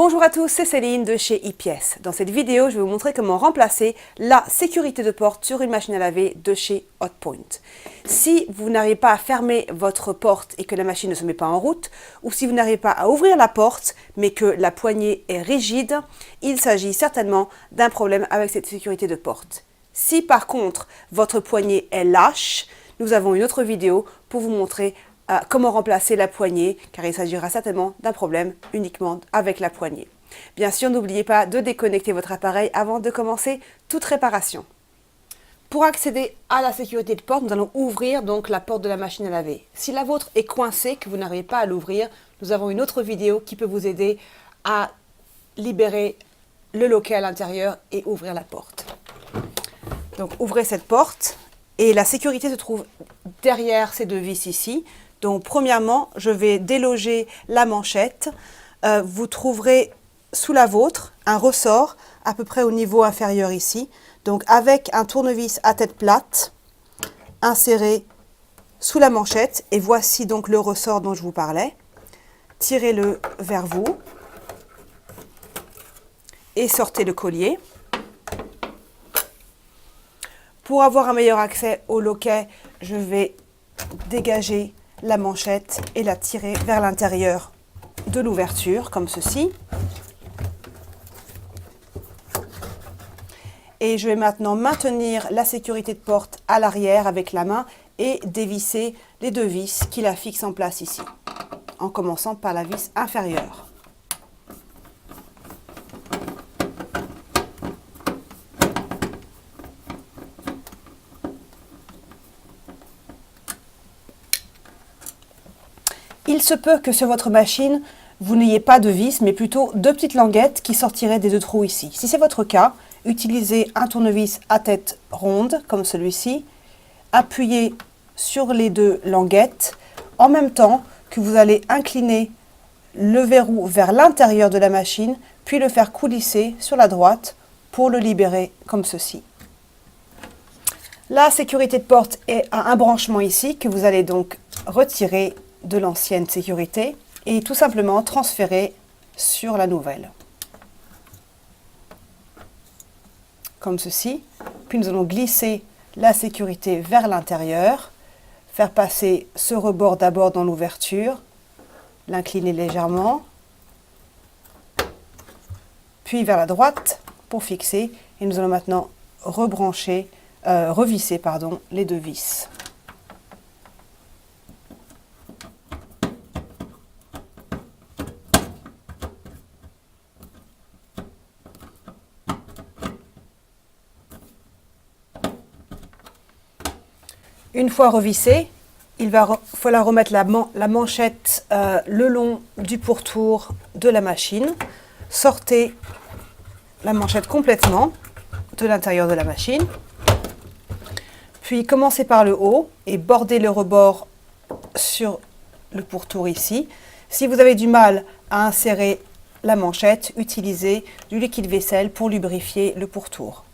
Bonjour à tous, c'est Céline de chez ePièces. Dans cette vidéo, je vais vous montrer comment remplacer la sécurité de porte sur une machine à laver de chez Hotpoint. Si vous n'arrivez pas à fermer votre porte et que la machine ne se met pas en route, ou si vous n'arrivez pas à ouvrir la porte mais que la poignée est rigide, il s'agit certainement d'un problème avec cette sécurité de porte. Si par contre votre poignée est lâche, nous avons une autre vidéo pour vous montrer comment remplacer la poignée, car il s'agira certainement d'un problème uniquement avec la poignée. Bien sûr, n'oubliez pas de déconnecter votre appareil avant de commencer toute réparation. Pour accéder à la sécurité de porte, nous allons ouvrir donc la porte de la machine à laver. Si la vôtre est coincée, que vous n'arrivez pas à l'ouvrir, nous avons une autre vidéo qui peut vous aider à libérer le loquet à l'intérieur et ouvrir la porte. Donc ouvrez cette porte et la sécurité se trouve derrière ces deux vis ici. Donc premièrement, je vais déloger la manchette. Vous trouverez sous la vôtre un ressort à peu près au niveau inférieur ici. Donc avec un tournevis à tête plate, inséré sous la manchette. Et voici donc le ressort dont je vous parlais. Tirez-le vers vous et sortez le collier. Pour avoir un meilleur accès au loquet, je vais dégager la manchette et la tirer vers l'intérieur de l'ouverture, comme ceci. Et je vais maintenant maintenir la sécurité de porte à l'arrière avec la main et dévisser les deux vis qui la fixent en place ici, en commençant par la vis inférieure. Il se peut que sur votre machine, vous n'ayez pas de vis, mais plutôt deux petites languettes qui sortiraient des deux trous ici. Si c'est votre cas, utilisez un tournevis à tête ronde, comme celui-ci. Appuyez sur les deux languettes, en même temps que vous allez incliner le verrou vers l'intérieur de la machine, puis le faire coulisser sur la droite pour le libérer comme ceci. La sécurité de porte est à un branchement ici, que vous allez donc retirer de l'ancienne sécurité et tout simplement transférer sur la nouvelle. Comme ceci. Puis nous allons glisser la sécurité vers l'intérieur, faire passer ce rebord d'abord dans l'ouverture, l'incliner légèrement, puis vers la droite pour fixer. Et nous allons maintenant revisser les deux vis. Une fois revissée, il va falloir remettre la manchette le long du pourtour de la machine. Sortez la manchette complètement de l'intérieur de la machine. Puis commencez par le haut et bordez le rebord sur le pourtour ici. Si vous avez du mal à insérer la manchette, utilisez du liquide vaisselle pour lubrifier le pourtour.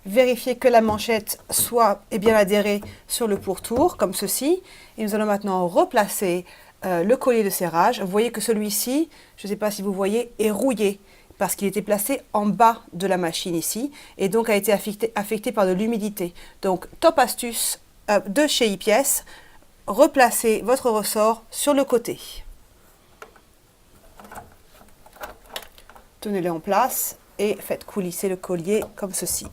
Vérifiez que la manchette soit bien adhérée sur le pourtour, comme ceci. Et nous allons maintenant replacer le collier de serrage. Vous voyez que celui-ci, je ne sais pas si vous voyez, est rouillé parce qu'il était placé en bas de la machine ici et donc a été affecté par de l'humidité. Donc, top astuce de chez ePièces, replacez votre ressort sur le côté. Tenez-le en place et faites coulisser le collier comme ceci.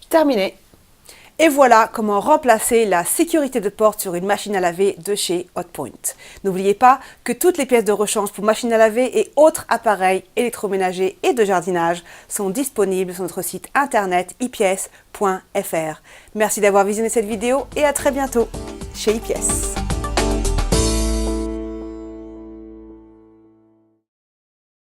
Terminé. Et voilà comment remplacer la sécurité de porte sur une machine à laver de chez Hotpoint. N'oubliez pas que toutes les pièces de rechange pour machine à laver et autres appareils électroménagers et de jardinage sont disponibles sur notre site internet epièces.fr. Merci d'avoir visionné cette vidéo et à très bientôt chez ePièces.